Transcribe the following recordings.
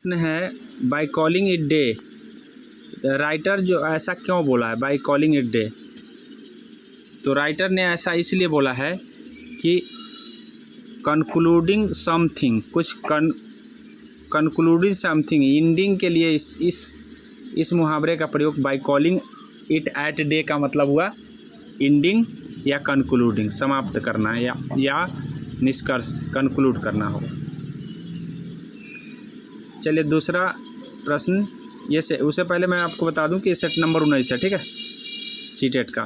प्रश्न है by calling it day, writer जो ऐसा क्यों बोला है बाय कॉलिंग इट डे। तो राइटर ने ऐसा इसलिए बोला है कि कंक्लूडिंग समथिंग, कुछ कंक्लूडिंग समथिंग, एंडिंग के लिए इस मुहावरे का प्रयोग by calling it at day का मतलब हुआ एंडिंग या कंक्लूडिंग, समाप्त करना या निष्कर्ष, कंक्लूड करना होगा। चलिए दूसरा प्रश्न, ये से उससे पहले मैं आपको बता दूं कि सेट नंबर 19 है, ठीक है, सीटेट का।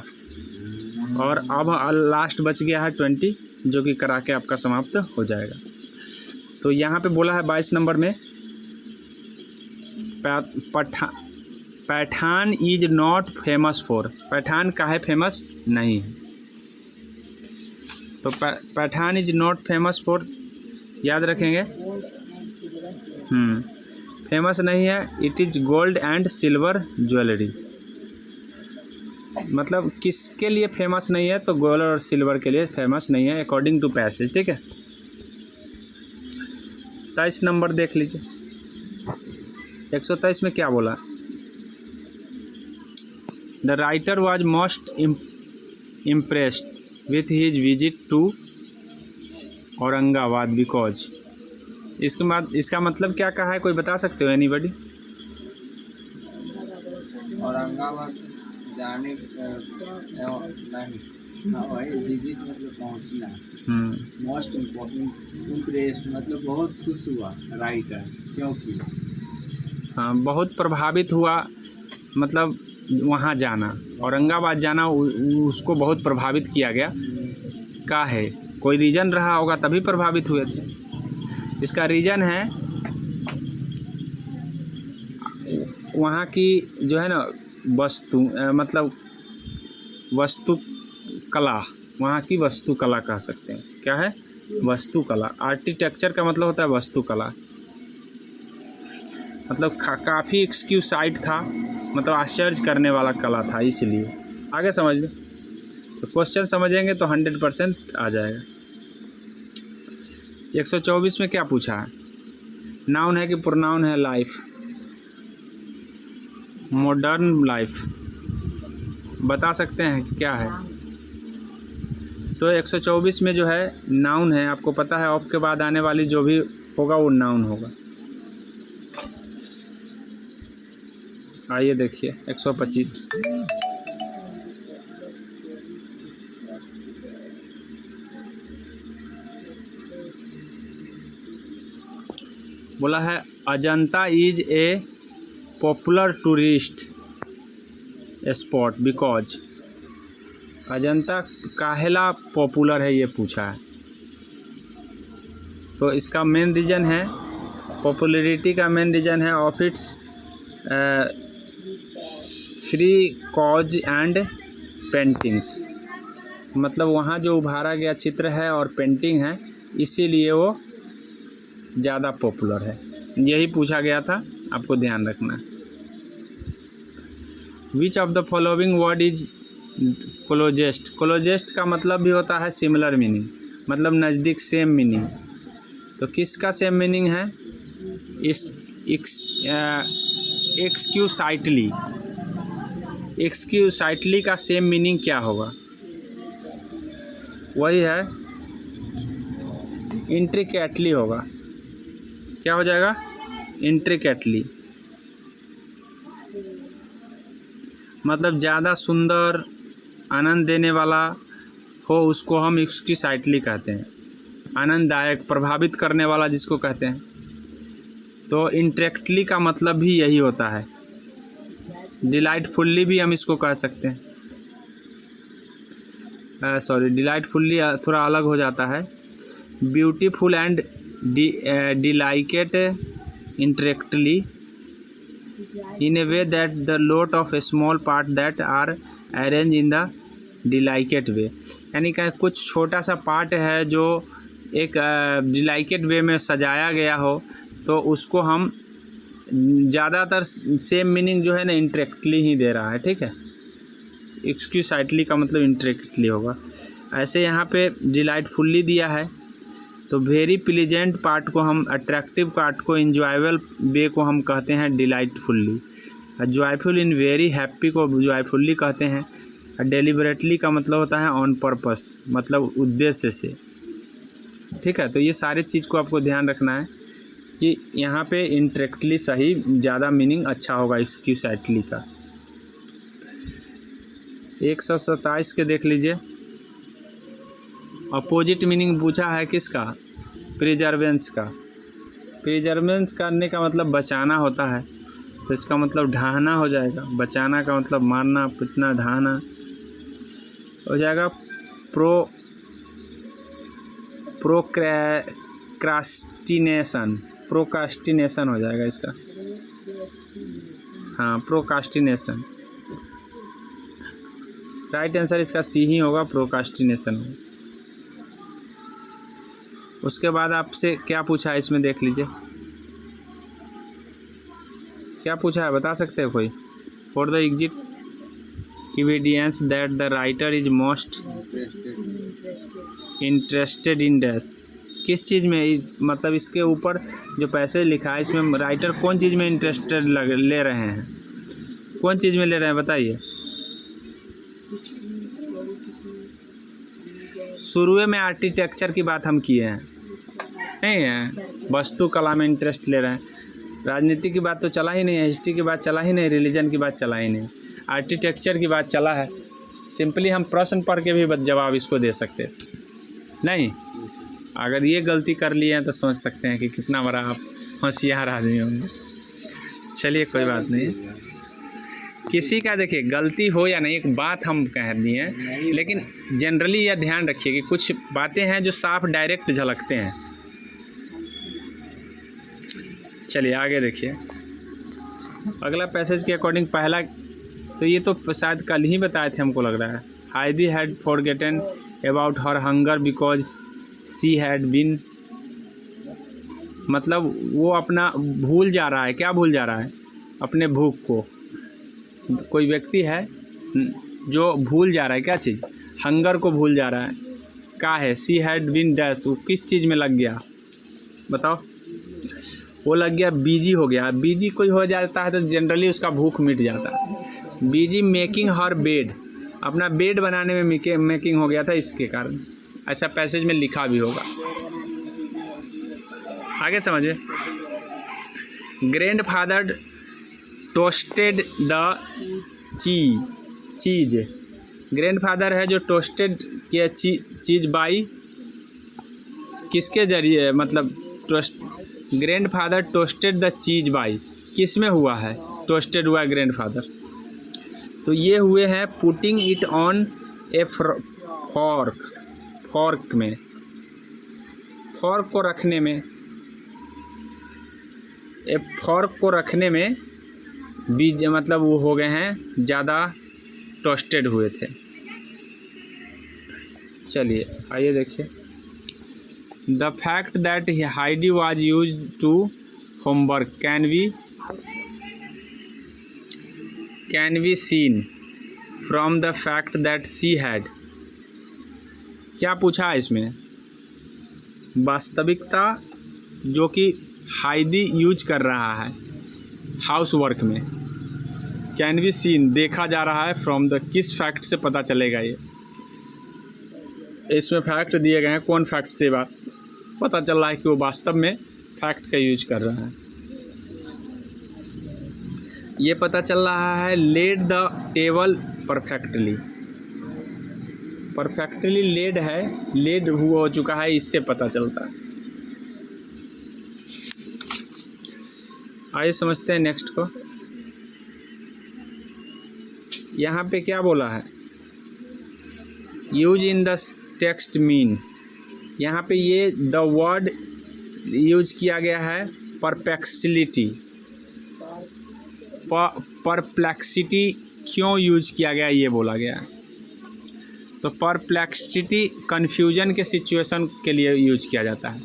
और अब लास्ट बच गया है 20, जो कि करा के आपका समाप्त हो जाएगा। तो यहाँ पे बोला है 22 नंबर में Pathan is not famous for, Pathan काहे फेमस नहीं है। तो Pathan is not famous for याद रखेंगे, फेमस नहीं है। It is gold and silver jewellery, मतलब किसके लिए फेमस नहीं है, तो गोल्ड और सिल्वर के लिए फेमस नहीं है अकॉर्डिंग टू पैसेज, ठीक है। 23 नंबर देख लीजिए, 123 में क्या बोला, the writer was most impressed with his visit to Aurangabad because, इसके बाद इसका मतलब क्या कहा है, कोई बता सकते हो एनीबॉडी। औरंगाबाद जाने नहीं, विजिट मतलब पहुंचना, मोस्ट इम्पोर्टेंट, इम्प्रेस्ड मतलब बहुत खुश हुआ राइटर, क्योंकि हाँ बहुत प्रभावित हुआ, मतलब वहाँ जाना, औरंगाबाद जाना उसको बहुत प्रभावित किया गया, का है कोई रीज़न रहा होगा तभी प्रभावित हुए थे। इसका रीज़न है वहाँ की जो है ना वस्तु, मतलब वस्तु कला, वहाँ की वस्तु कला कह सकते हैं। क्या है, वस्तु कला। आर्किटेक्चर का मतलब होता है वस्तु कला, मतलब काफ़ी एक्सक्यूसाइट था, मतलब आश्चर्य करने वाला कला था, इसलिए। आगे समझ लो, तो क्वेश्चन समझेंगे तो 100% आ जाएगा। 124 में क्या पूछा है, नाउन है कि प्रोनाउन है, लाइफ, मॉडर्न लाइफ, बता सकते हैं कि क्या है। तो 124 में जो है नाउन है, आपको पता है ऑफ के बाद आने वाली जो भी होगा वो नाउन होगा। आइए देखिए 125, बोला है Ajanta is a popular tourist spot because, Ajanta काहेला पॉपुलर है ये पूछा है। तो इसका मेन रीज़न है, पॉपुलैरिटी का मेन रीज़न है of its free cause and paintings, मतलब वहाँ जो उभारा गया चित्र है और पेंटिंग है, इसीलिए वो ज़्यादा पॉपुलर है। यही पूछा गया था, आपको ध्यान रखना। Which of the following word is closest, closest का मतलब भी होता है सिमिलर मीनिंग, मतलब नज़दीक, सेम मीनिंग। तो किसका सेम मीनिंग है, एक्सक्यूसाइटली, एक्सक्यूसाइटली का सेम मीनिंग क्या होगा, वही है इंट्रिकेटली होगा। क्या हो जाएगा, इंट्रिकेटली, मतलब ज़्यादा सुंदर, आनंद देने वाला हो उसको हम एक्सक्यूसाइटली कहते हैं, आनंददायक, प्रभावित करने वाला जिसको कहते हैं। तो इंट्रेक्टली का मतलब भी यही होता है, डिलाइटफुल्ली भी हम इसको कह सकते हैं, सॉरी डिलाइटफुल्ली थोड़ा अलग हो जाता है। Beautiful and delicate intricately in a way that the lot of small part that are arranged in the delicate way, यानी कि कुछ छोटा सा पार्ट है जो एक डिलाइकेट वे में सजाया गया हो, तो उसको हम ज़्यादातर सेम मीनिंग जो है ना इंटरेक्टली ही दे रहा है, ठीक है। एक्सक्यूसाइटली का मतलब इंटरेक्टली होगा। ऐसे यहाँ पे डिलाइटफुल्ली दिया है, तो वेरी प्लीजेंट पार्ट को हम, अट्रैक्टिव पार्ट को, इंजॉयबल वे को हम कहते हैं डिलाइटफुल्ली। जॉयफुल इन वेरी हैप्पी को जॉयफुल्ली कहते हैं। डेलिबरेटली का मतलब होता है ऑन पर्पस, मतलब उद्देश्य से। ठीक है, तो ये सारे चीज़ को आपको ध्यान रखना है कि यहाँ पे इंटरेक्टली सही ज़्यादा मीनिंग अच्छा होगा एक्सक्यूसाइटली का। 127 के देख लीजिए। अपोजिट मीनिंग पूछा है किसका? प्रिजर्वेंस का। प्रिजर्वेंस करने का मतलब बचाना होता है, तो इसका मतलब ढहाना हो जाएगा। बचाना का मतलब मारना, पिटना, ढहाना हो जाएगा। प्रोक्रास्टिनेशन हो जाएगा इसका। हाँ, प्रोक्रास्टिनेशन। राइट आंसर इसका सी ही होगा, प्रोक्रास्टिनेशन। उसके बाद आपसे क्या पूछा है इसमें देख लीजिए, क्या पूछा है बता सकते हैं कोई? For the exit evidence that the writer is most interested in dash. किस चीज़ में, मतलब इसके ऊपर जो पैसेज लिखा है इसमें राइटर कौन चीज़ में इंटरेस्टेड ले रहे हैं? कौन चीज़ में ले रहे हैं बताइए। शुरू में आर्किटेक्चर की बात हम किए हैं, नहीं है? वस्तु कला में इंटरेस्ट ले रहे हैं। राजनीति की बात तो चला ही नहीं है, हिस्ट्री की बात चला ही नहीं, रिलीजन की बात चला ही नहीं, आर्किटेक्चर की बात चला है। सिंपली हम प्रश्न पढ़ के भी जवाब इसको दे सकते नहीं। अगर ये गलती कर लिए हैं तो सोच सकते हैं कि कितना बड़ा आप होशियार आदमी होंगे। चलिए कोई बात नहीं, किसी का देखिए गलती हो या नहीं, एक बात हम कह दिए हैं, लेकिन जनरली यह ध्यान रखिए कि कुछ बातें हैं जो साफ डायरेक्ट झलकते हैं। चलिए आगे देखिए। अगला पैसेज के अकॉर्डिंग पहला, तो ये तो शायद कल ही बताए थे हमको लग रहा है। Heidi had forgotten about her hunger because she had been, मतलब वो अपना भूल जा रहा है। क्या भूल जा रहा है? अपने भूख को। कोई व्यक्ति है जो भूल जा रहा है, क्या चीज़? हंगर को भूल जा रहा है। क्या है? सी हैड बीन डैश, वो किस चीज़ में लग गया बताओ? वो लग गया, बिजी हो गया। बिजी कोई हो जाता है तो जनरली उसका भूख मिट जाता है। बिजी मेकिंग हर बेड, अपना बेड बनाने में मेकिंग हो गया था, इसके कारण ऐसा पैसेज में लिखा भी होगा। आगे समझिए। ग्रैंडफादर टोस्टेड द चीज। ग्रैंडफादर है जो टोस्टेड किया चीज़ बाई, किसके जरिए, मतलब ग्रैंडफादर टोस्टेड द चीज बाई, किस में हुआ है टोस्टेड हुआ ग्रैंडफादर? तो ये हुए हैं putting it on A fork में, फॉर्क को रखने में, ए फॉर्क को रखने में बीज, मतलब वो हो गए हैं ज़्यादा टोस्टेड हुए थे। चलिए आइए देखिए। The fact that Heidi was use to homework can be seen from the fact that she had. क्या पूछा है इसमें? वास्तविकता जो कि हाइडी यूज कर रहा है हाउस वर्क में, कैन बी सीन देखा जा रहा है, फ्रॉम द किस फैक्ट से पता चलेगा? ये इसमें फैक्ट दिए गए हैं, कौन फैक्ट से बात पता चल रहा है कि वो वास्तव में फैक्ट का यूज कर रहा है? ये पता चल रहा है laid the table perfectly. Perfectly laid है, लेड हुआ हो चुका है, इससे पता चलता है। आइए समझते हैं नेक्स्ट को। यहाँ पे क्या बोला है? Use in the text mean, यहाँ पे ये द वर्ड यूज किया गया है परप्लेक्सिटी। परप्लेक्सिटी क्यों यूज किया गया ये बोला गया है। तो परप्लेक्सिटी कन्फ्यूजन के सिचुएशन के लिए यूज किया जाता है,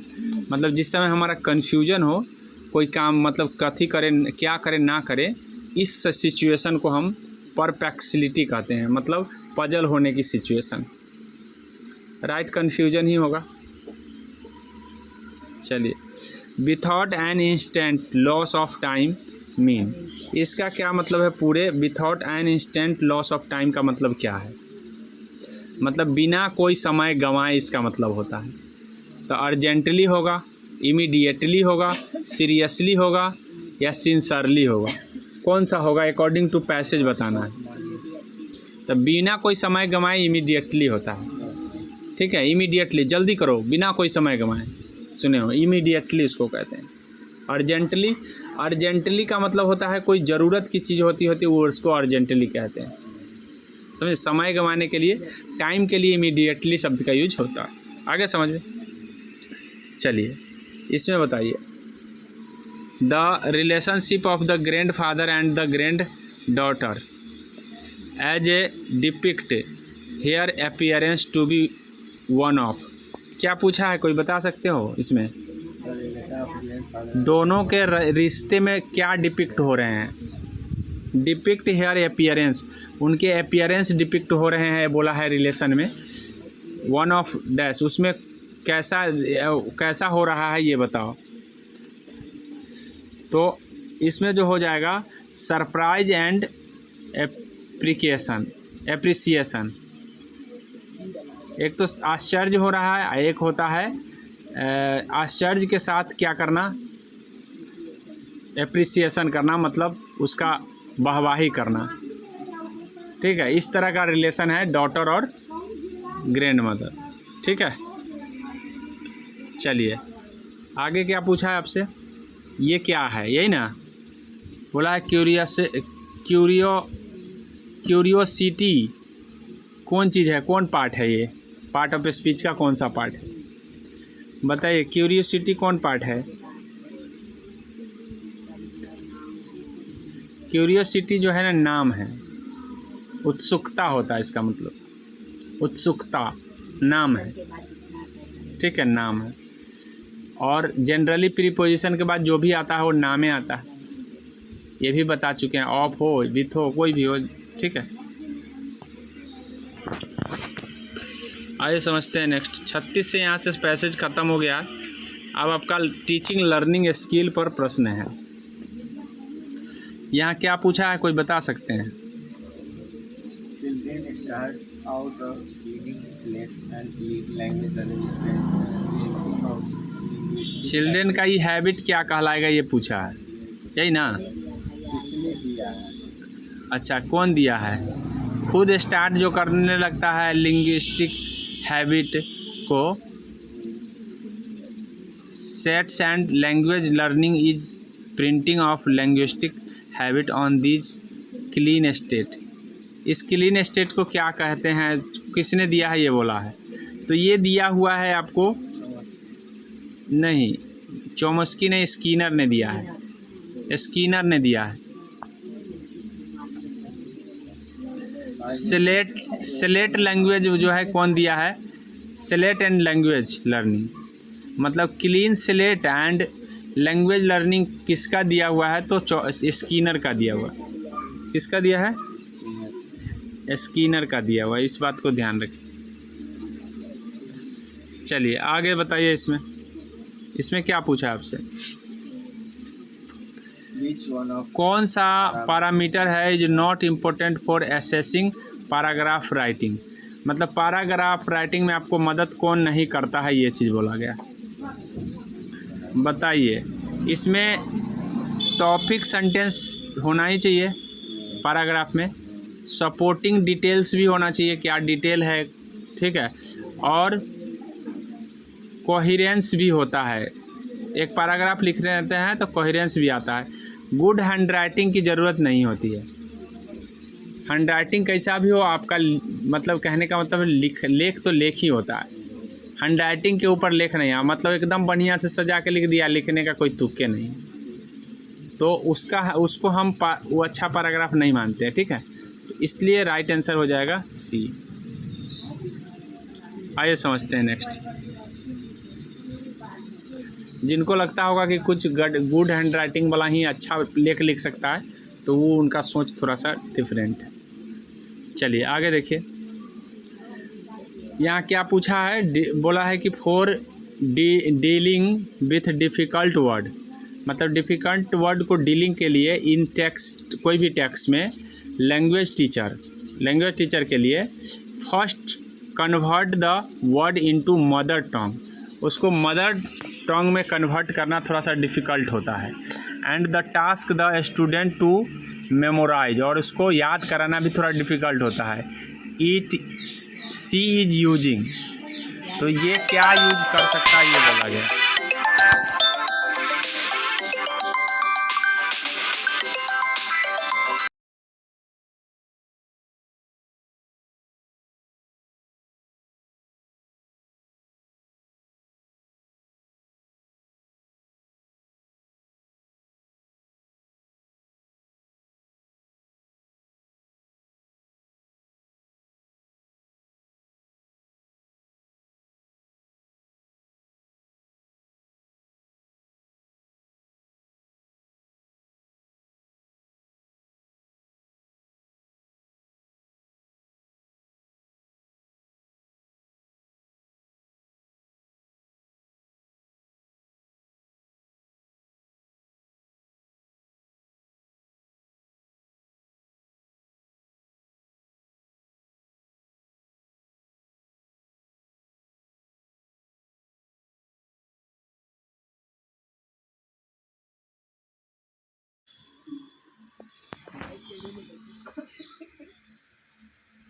मतलब जिस समय हमारा कन्फ्यूजन हो, कोई काम मतलब कथी करें, क्या करें ना करें, इस सिचुएशन को हम परप्लेक्सिटी कहते हैं, मतलब पजल होने की सिचुएशन। राइट, कन्फ्यूजन ही होगा। चलिए, without an instant loss of time mean, इसका क्या मतलब है? पूरे without an instant loss of time का मतलब क्या है? मतलब बिना कोई समय गंवाए इसका मतलब होता है। तो अर्जेंटली होगा, इमीडिएटली होगा, सीरियसली होगा या सिंसरली होगा? कौन सा होगा अकॉर्डिंग टू पैसेज बताना है। तो बिना कोई समय गंवाए इमीडिएटली होता है, ठीक है। इमीडिएटली, जल्दी करो, बिना कोई समय गंवाए, सुने हो, इमीडिएटली उसको कहते हैं। अर्जेंटली, अर्जेंटली का मतलब होता है कोई ज़रूरत की चीज़ होती है वो उसको अर्जेंटली कहते हैं, समझे। समय गंवाने के लिए, टाइम के लिए इमीडिएटली शब्द का यूज होता है। आगे समझ में। चलिए इसमें बताइए, the relationship of the grandfather and the granddaughter as a depict here appearance to be one of. क्या पूछा है, कोई बता सकते हो इसमें? दोनों के रिश्ते में क्या डिपिक्ट हो रहे हैं? डिपिक्ट हेयर अपीयरेंस, उनके अपीयरेंस डिपिक्ट हो रहे हैं बोला है रिलेशन में। वन ऑफ डैश, उसमें कैसा हो रहा है ये बताओ। तो इसमें जो हो जाएगा सरप्राइज एंड एप्रिसिएशन। एक तो आश्चर्य हो रहा है, एक होता है आश्चर्य के साथ क्या करना, एप्रिसिएशन करना, मतलब उसका वाहवाही करना, ठीक है। इस तरह का रिलेशन है डॉटर और ग्रैंड मदर, ठीक है। चलिए आगे क्या पूछा है आपसे, ये क्या है, यही ना बोला है। क्यूरियोसिटी कौन चीज़ है, कौन पार्ट है? ये पार्ट ऑफ स्पीच का कौन सा पार्ट है बताइए? क्यूरियोसिटी कौन पार्ट है? क्यूरियोसिटी जो है ना नाम है, उत्सुकता होता है इसका मतलब, उत्सुकता नाम है, ठीक है, नाम है। और जनरली प्रीपोजिशन के बाद जो भी आता है वो नामे आता है, ये भी बता चुके हैं। ऑफ हो, विथ हो, कोई भी हो, ठीक है। आइए समझते हैं नेक्स्ट। 36 से यहाँ से पैसेज ख़त्म हो गया। अब आपका टीचिंग लर्निंग स्किल पर प्रश्न है। यहाँ क्या पूछा है, कोई बता सकते हैं? Children start out of reading slates and language arrangement. Children का ही हैबिट क्या कहलाएगा ये पूछा है, यही ना? किसने दिया है? अच्छा, कौन दिया है? खुद स्टार्ट जो करने लगता है लिंग्विस्टिक हैबिट को। Sets and language learning is printing of linguistic habit on this clean state. इस क्लीन स्टेट को क्या कहते हैं, किसने दिया है ये बोला है? तो ये दिया हुआ है आपको, नहीं चोम्स्की ने, स्किनर ने दिया है, स्किनर ने दिया है। स्लेट लैंग्वेज जो है कौन दिया है? स्लेट एंड लैंग्वेज लर्निंग, मतलब clean slate and language learning किसका दिया हुआ है? तो स्किनर का दिया हुआ। किसका दिया है? स्किनर का दिया हुआ। इस बात को ध्यान रखिए। चलिए आगे बताइए, इसमें क्या पूछा आपसे? कौन सा पैरामीटर है is not important for assessing paragraph writing? मतलब पैराग्राफ राइटिंग में आपको मदद कौन नहीं करता है, ये चीज़ बोला गया। बताइए। इसमें टॉपिक सेंटेंस होना ही चाहिए पैराग्राफ में, सपोर्टिंग डिटेल्स भी होना चाहिए, क्या डिटेल है, ठीक है, और कोहेरेंस भी होता है। एक पैराग्राफ लिख रहे रहते हैं तो कोहेरेंस भी आता है। गुड हैंड राइटिंग की ज़रूरत नहीं होती है। हैंड राइटिंग कैसा भी हो आपका, मतलब कहने का मतलब लेख तो लेख ही होता है। हैंड राइटिंग के ऊपर लेख नहीं है, मतलब एकदम बढ़िया से सजा के लिख दिया, लिखने का कोई तुक्के नहीं, तो उसको हम वो अच्छा पैराग्राफ नहीं मानते हैं, ठीक है। इसलिए राइट आंसर हो जाएगा सी। आइए समझते हैं नेक्स्ट। जिनको लगता होगा कि कुछ गुड हैंड राइटिंग वाला ही अच्छा लेख लिख सकता है, तो वो उनका सोच थोड़ा सा डिफरेंट है। चलिए आगे देखिए, यहाँ क्या पूछा है, बोला है कि for dealing with difficult word, मतलब डिफ़िकल्ट वर्ड को डीलिंग के लिए इन टेक्स्ट, कोई भी टेक्स्ट में लैंग्वेज टीचर के लिए first convert the word into mother tongue, उसको मदर टंग में कन्वर्ट करना थोड़ा सा डिफ़िकल्ट होता है। And the task the student to memorise, और उसको याद कराना भी थोड़ा डिफ़िकल्ट होता है। शी इज़ यूजिंग, तो ये क्या यूज कर सकता है ये बोला गया।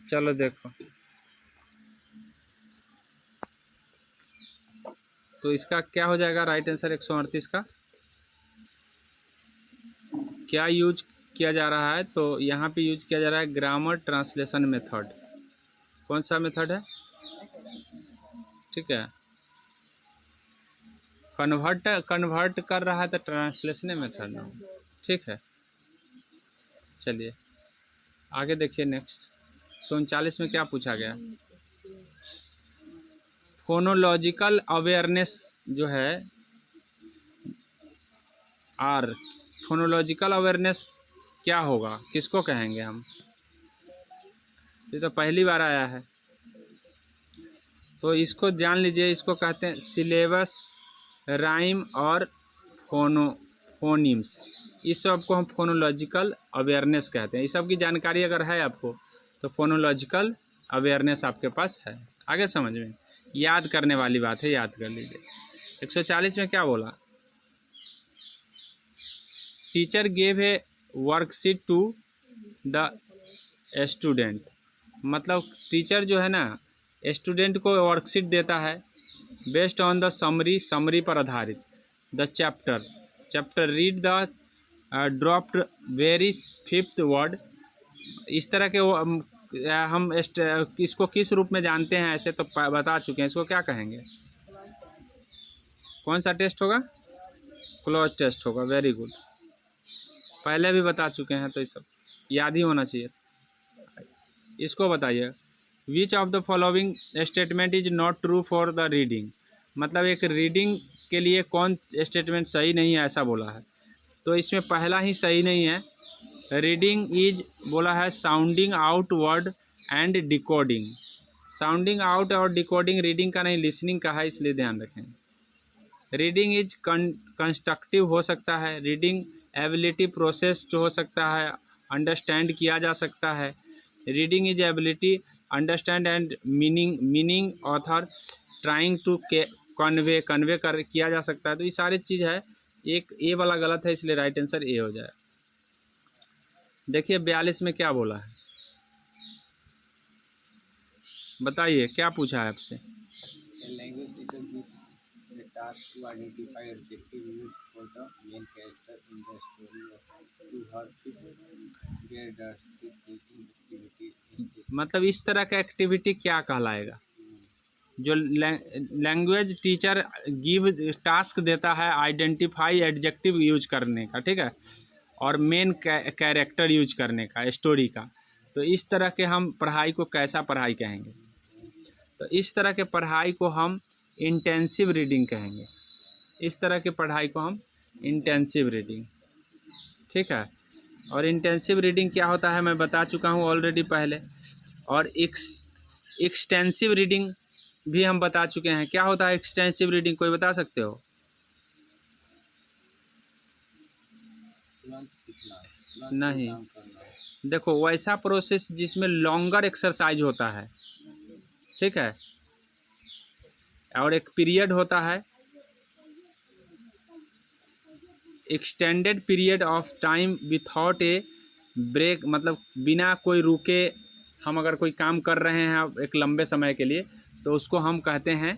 चलो देखो, तो इसका क्या हो जाएगा राइट आंसर 138 का क्या यूज किया जा रहा है। तो यहाँ पे यूज किया जा रहा है ग्रामर ट्रांसलेशन मेथड। कौन सा मेथड है, ठीक है, कन्वर्ट कर रहा है तो ट्रांसलेशन मेथड ना, ठीक है। चलिए आगे देखिए नेक्स्ट 39 में क्या पूछा गया। फोनोलॉजिकल अवेयरनेस जो है फोनोलॉजिकल अवेयरनेस क्या होगा, किसको कहेंगे हम, ये तो पहली बार आया है, तो इसको जान लीजिए। इसको कहते हैं सिलेबस, राइम और फोनीम्स, इस सब को हम फोनोलॉजिकल अवेयरनेस कहते हैं। इस सब की जानकारी अगर है आपको तो फोनोलॉजिकल अवेयरनेस आपके पास है। आगे समझ में, याद करने वाली बात है, याद कर लीजिए। 140 में क्या बोला, teacher gave a worksheet to the student, मतलब टीचर जो है ना स्टूडेंट को वर्कशीट देता है बेस्ड ऑन द समरी पर आधारित the chapter read the dropped very fifth word. इस तरह के हम इसको किस रूप में जानते हैं, ऐसे तो बता चुके हैं, इसको क्या कहेंगे, कौन सा टेस्ट होगा, क्लोज टेस्ट होगा। वेरी गुड, पहले भी बता चुके हैं तो ये सब याद ही होना चाहिए। इसको बताइए, which of the following statement is not true for the reading, मतलब एक रीडिंग के लिए कौन स्टेटमेंट सही नहीं है ऐसा बोला है। तो इसमें पहला ही सही नहीं है, रीडिंग इज बोला है sounding out word and decoding. Sounding out और डिकोडिंग रीडिंग का नहीं लिसनिंग का है, इसलिए ध्यान रखें। रीडिंग इज कंस्ट्रक्टिव हो सकता है, रीडिंग एबिलिटी प्रोसेस जो हो सकता है, अंडरस्टैंड किया जा सकता है। Reading is ability understand and meaning author trying to convey किया जा सकता है। तो ये सारी चीज़ है, एक ए वाला गलत है, इसलिए राइट आंसर ए हो जाए। देखिए 42 में क्या बोला है, बताइए क्या पूछा है आपसे। Language teacher gives the task to identify adjective used for the main character in the story to her where does this reading activities, मतलब इस तरह का एक्टिविटी क्या कहलाएगा, जो लैंग्वेज टीचर गिव टास्क देता है आइडेंटिफाई एडजेक्टिव यूज करने का, ठीक है, और मेन कैरेक्टर यूज करने का स्टोरी का। तो इस तरह के हम पढ़ाई को कैसा पढ़ाई कहेंगे, तो इस तरह के पढ़ाई को हम इंटेंसिव रीडिंग कहेंगे। इस तरह की पढ़ाई को हम इंटेंसिव रीडिंग, ठीक है। और इंटेंसिव रीडिंग क्या होता है मैं बता चुका हूँ ऑलरेडी पहले। और एक्सटेंसिव रीडिंग भी हम बता चुके हैं। क्या होता है एक्सटेंसिव रीडिंग, कोई बता सकते हो? तुरंत सीखना, तुरंत नहीं, काम करना। देखो वैसा प्रोसेस जिसमें लॉन्गर एक्सरसाइज होता है, ठीक है, और एक पीरियड होता है, extended period of time without a break, मतलब बिना कोई रुके हम अगर कोई काम कर रहे हैं एक लंबे समय के लिए, तो उसको हम कहते हैं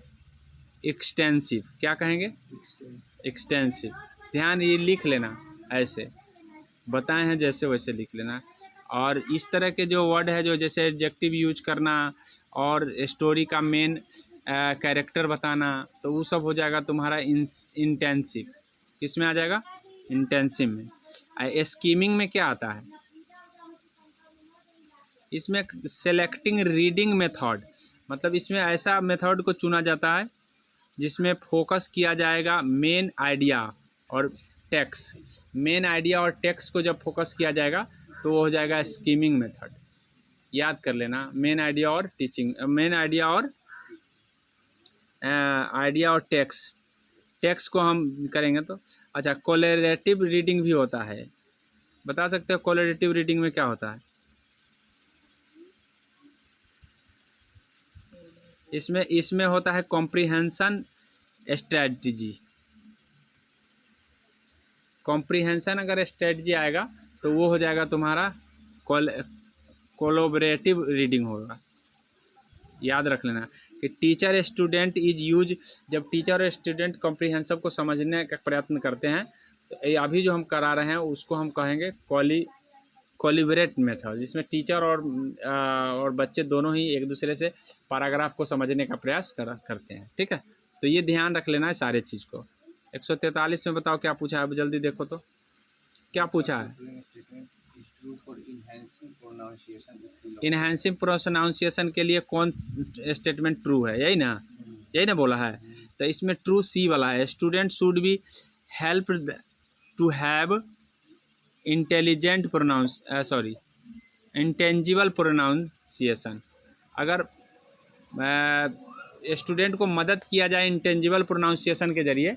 एक्सटेंसिव। क्या कहेंगे? एक्सटेंसिव। ध्यान, ये लिख लेना, ऐसे बताए हैं जैसे वैसे लिख लेना। और इस तरह के जो वर्ड है, जो जैसे एडजेक्टिव यूज करना और स्टोरी का मेन कैरेक्टर बताना, तो वो सब हो जाएगा तुम्हारा इंटेंसिव। किस में आ जाएगा? इंटेंसिव में। स्कीमिंग में क्या आता है? इसमें सेलेक्टिंग रीडिंग मेथड, मतलब इसमें ऐसा मेथड को चुना जाता है जिसमें फोकस किया जाएगा मेन आइडिया और टेक्स्ट। मेन आइडिया और टेक्स्ट को जब फोकस किया जाएगा तो वो हो जाएगा स्कीमिंग मेथड। याद कर लेना, मेन आइडिया और टीचिंग, मेन आइडिया और टेक्स्ट को हम करेंगे तो। अच्छा, कोलरेटिव रीडिंग भी होता है, बता सकते हो कोलरेटिव रीडिंग में क्या होता है? इसमें होता है कॉम्प्रिहेंशन स्ट्रेटजी। कॉम्प्रिहेंशन अगर स्ट्रेटजी आएगा तो वो हो जाएगा तुम्हारा कोलैबोरेटिव रीडिंग होगा। याद रख लेना कि टीचर स्टूडेंट इज यूज, जब टीचर और स्टूडेंट कॉम्प्रिहेंसिव को समझने का प्रयत्न करते हैं तो ये अभी जो हम करा रहे हैं उसको हम कहेंगे कोलिबरेट मेथड, जिसमें टीचर और बच्चे दोनों ही एक दूसरे से पैराग्राफ को समझने का प्रयास करते हैं। ठीक है, तो ये ध्यान रख लेना है सारे चीज़ को। 143 में बताओ क्या पूछा है, अब जल्दी देखो तो क्या पूछा है। इनहेंसिंग प्रोनाउंसिएशन के लिए कौन स्टेटमेंट ट्रू है? यही ना बोला है। तो इसमें ट्रू सी वाला है, student should be help to have intelligent intangible pronunciation. अगर स्टूडेंट को मदद किया जाए इंटेंजिबल प्रोनाउंसिएशन के जरिए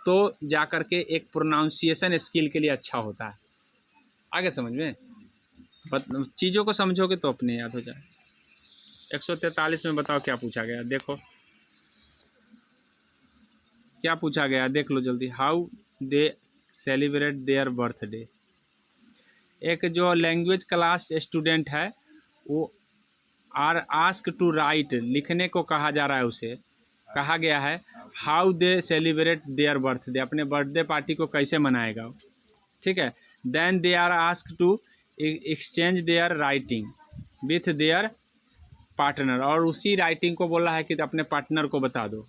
तो जा कर के एक प्रोनाउंसिएशन स्किल के लिए अच्छा होता है। आगे समझ में, चीज़ों को समझोगे तो अपने याद हो जाए। 143 में बताओ क्या पूछा गया, देखो क्या पूछा गया, देख लो जल्दी। How they celebrate their birthday. एक जो लैंग्वेज क्लास स्टूडेंट है वो आर आस्क टू राइट, लिखने को कहा जा रहा है, उसे कहा गया है how they celebrate their birthday, अपने बर्थडे पार्टी को कैसे मनाएगा। ठीक है, then they are ask to exchange their writing with their partner, और उसी राइटिंग को बोला है कि अपने पार्टनर को बता दो।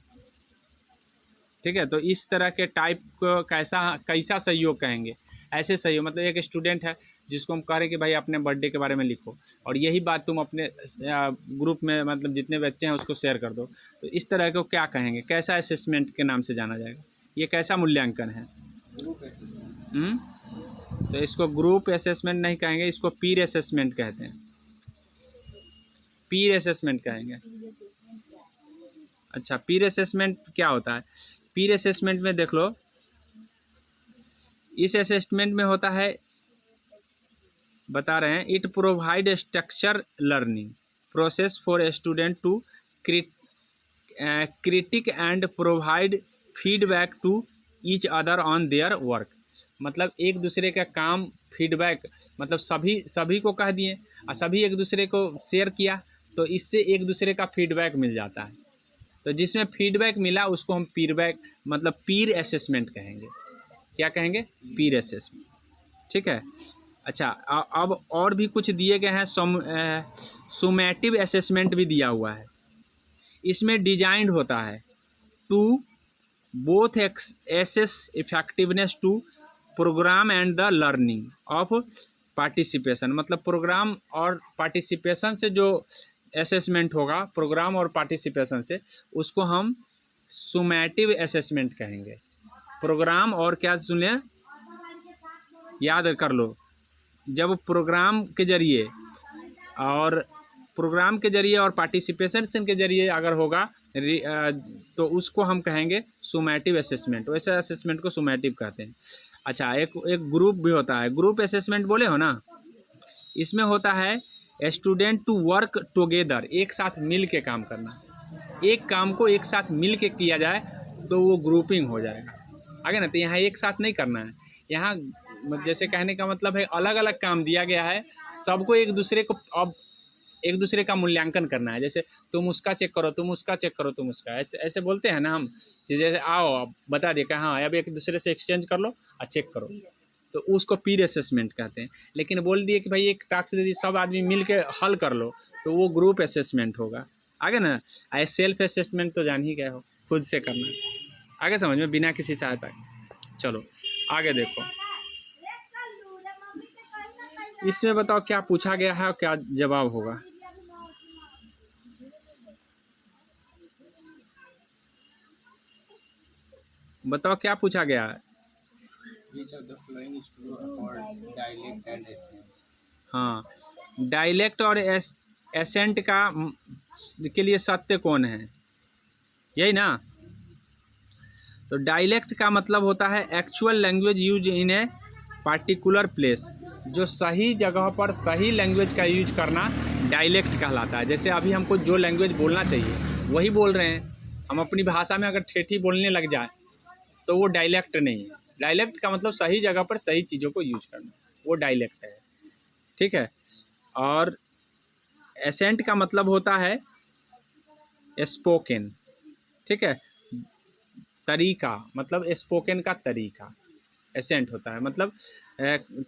ठीक है, तो इस तरह के टाइप को कैसा सहयोग कहेंगे, ऐसे सहयोग मतलब एक स्टूडेंट है जिसको हम कह रहे हैं कि भाई अपने बर्थडे के बारे में लिखो और यही बात तुम अपने ग्रुप में मतलब जितने बच्चे हैं उसको शेयर कर दो, तो इस तरह को क्या कहेंगे, कैसा असेसमेंट के नाम से जाना जाएगा, ये कैसा मूल्यांकन है? तो इसको ग्रुप असेसमेंट नहीं कहेंगे, इसको पीर असेसमेंट कहते हैं, पीर असेसमेंट कहेंगे। अच्छा, पीर असेसमेंट क्या होता है? पीर असेसमेंट में देख लो, इस असेसमेंट में होता है, बता रहे हैं, it provide structure learning process for student to critique and provide feedback to each other on their work. मतलब एक दूसरे का काम फीडबैक, मतलब सभी को कह दिए और सभी एक दूसरे को शेयर किया तो इससे एक दूसरे का फीडबैक मिल जाता है। तो जिसमें फीडबैक मिला उसको हम मतलब पीर असेसमेंट कहेंगे। क्या कहेंगे? पीर असेसमेंट। ठीक है, अच्छा अब और भी कुछ दिए गए हैं, सुमेटिव असेसमेंट भी दिया हुआ है। इसमें डिजाइंड होता है to both assess effectiveness to program and the learning of participation, मतलब प्रोग्राम और पार्टिसिपेशन से जो असेसमेंट होगा, प्रोग्राम और पार्टिसिपेशन से, उसको हम सुमेटिव असेसमेंट कहेंगे। प्रोग्राम और क्या सुनिए, याद कर लो, जब प्रोग्राम के जरिए और पार्टिसिपेशन के जरिए अगर होगा तो उसको हम कहेंगे सुमेटिव असेसमेंट। वैसे असेसमेंट को सुमेटिव कहते हैं। अच्छा, एक ग्रुप भी होता है, ग्रुप असेसमेंट बोले हो ना, इसमें होता है स्टूडेंट टू वर्क टुगेदर, एक साथ मिल के काम करना। एक काम को एक साथ मिल के किया जाए तो वो ग्रुपिंग हो जाएगा। आगे ना, तो यहाँ एक साथ नहीं करना है। यहाँ जैसे कहने का मतलब है अलग अलग काम दिया गया है, सबको एक दूसरे को अब एक दूसरे का मूल्यांकन करना है। जैसे तुम उसका चेक करो, तुम उसका चेक करो, तुम उसका, ऐसे ऐसे बोलते हैं ना हम, जैसे आओ अब बता दिए कि हाँ अब एक दूसरे से एक्सचेंज कर लो और चेक करो, तो उसको पीर असेसमेंट कहते हैं। लेकिन बोल दिए कि भाई एक टास्क दे दी, सब आदमी मिल के हल कर लो, तो वो ग्रुप असेसमेंट होगा। आगे ना, सेल्फ असेसमेंट तो जान ही गए हो, खुद से करना है। आगे समझ में, बिना किसी सहायता के। चलो आगे देखो, इसमें बताओ क्या पूछा गया है और क्या जवाब होगा। बताओ क्या पूछा गया है। Which of the following is true about dialect and accent? हाँ, डायलेक्ट और एसेंट का के लिए सत्य कौन है, यही ना। तो डायलेक्ट का मतलब होता है actual language use in a particular place, जो सही जगह पर सही लैंग्वेज का यूज करना डायलेक्ट कहलाता है। जैसे अभी हमको जो लैंग्वेज बोलना चाहिए वही बोल रहे हैं, हम अपनी भाषा में अगर ठेठी बोलने लग जाए तो वो डायलेक्ट नहीं है। डायलेक्ट का मतलब सही जगह पर सही चीज़ों को यूज करना, वो डायलेक्ट है, ठीक है। और एसेंट का मतलब होता है स्पोकन, ठीक है, तरीका, मतलब स्पोकन का तरीका एसेंट होता है। मतलब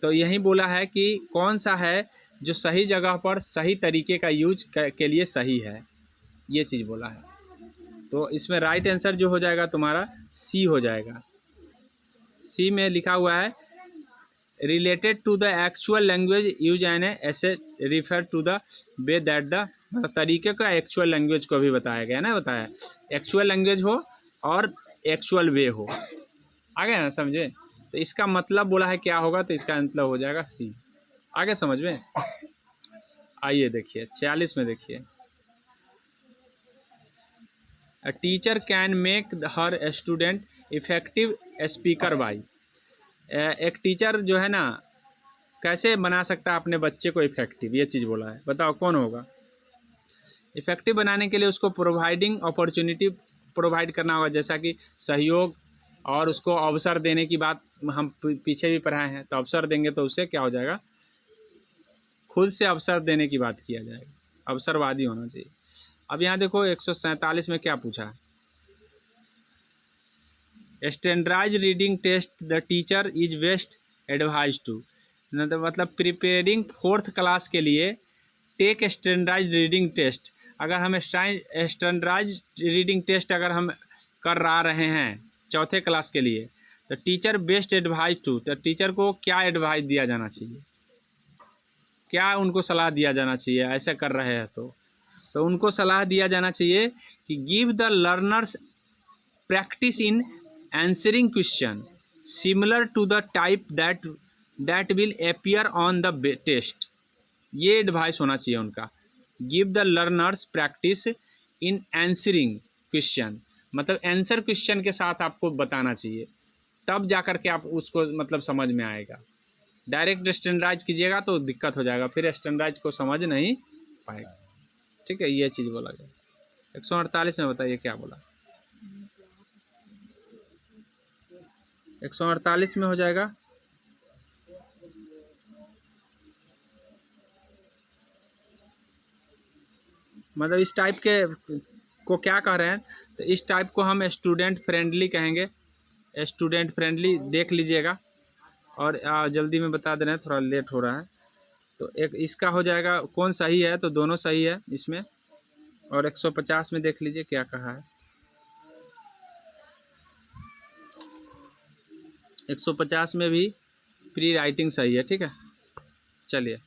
तो यही बोला है कि कौन सा है जो सही जगह पर सही तरीके का यूज के लिए सही है, ये चीज़ बोला है। तो इसमें राइट आंसर जो हो जाएगा तुम्हारा सी हो जाएगा। सी में लिखा हुआ है related to the actual language use an ऐसे refer to the way that the, मतलब तरीके का एक्चुअल लैंग्वेज को भी बताया गया ना, बताया एक्चुअल लैंग्वेज हो और एक्चुअल वे हो। आ गया ना समझे। तो इसका मतलब बोला है क्या होगा, तो इसका मतलब हो जाएगा सी। आगे समझ में। आइए देखिए 46 में देखिए, a teacher can make her student effective speaker by. एक टीचर जो है ना कैसे बना सकता है अपने बच्चे को इफेक्टिव, ये चीज़ बोला है। बताओ कौन होगा। इफेक्टिव बनाने के लिए उसको प्रोवाइडिंग अपॉर्चुनिटी प्रोवाइड करना होगा, जैसा कि सहयोग और उसको अवसर देने की बात हम पीछे भी पढ़ाए हैं। तो अवसर देंगे तो उससे क्या हो जाएगा, खुद से अवसर देने की बात किया जाएगा, अवसरवादी होना चाहिए। अब यहाँ देखो 147 में क्या पूछा है, standardise reading test the teacher is best advise to, मतलब प्रिपेयरिंग 4th क्लास के लिए टेक स्टैंडर्डाइज रीडिंग टेस्ट। अगर हम स्टैंडर्डाइज रीडिंग टेस्ट अगर हम कर रहे हैं 4th क्लास के लिए, तो टीचर बेस्ट एडवाइज टू, तो टीचर को क्या एडवाइस दिया जाना चाहिए, क्या उनको सलाह दिया जाना चाहिए ऐसे कर रहे हैं तो उनको सलाह दिया जाना चाहिए कि give the learners practice in answering question similar to the type that will appear on the test. ये एडवाइस होना चाहिए उनका। Give the learners practice in answering question, मतलब आंसर क्वेश्चन के साथ आपको बताना चाहिए, तब जा कर के आप उसको मतलब समझ में आएगा। डायरेक्ट स्टैंडर्डाइज कीजिएगा तो दिक्कत हो जाएगा, फिर स्टैंडर्डाइज को समझ नहीं पाएगा, ठीक है। ये चीज़ बोला गया। 148 में बताइए क्या बोला। 148 में हो जाएगा मतलब इस टाइप के को क्या कह रहे हैं, तो इस टाइप को हम स्टूडेंट फ्रेंडली कहेंगे। स्टूडेंट फ्रेंडली देख लीजिएगा, और जल्दी में बता दे रहे हैं, थोड़ा लेट हो रहा है। तो एक इसका हो जाएगा कौन सही है, तो दोनों सही है इसमें। और 150 में देख लीजिए क्या कहा है। 150 में भी प्री राइटिंग सही है, ठीक है। चलिए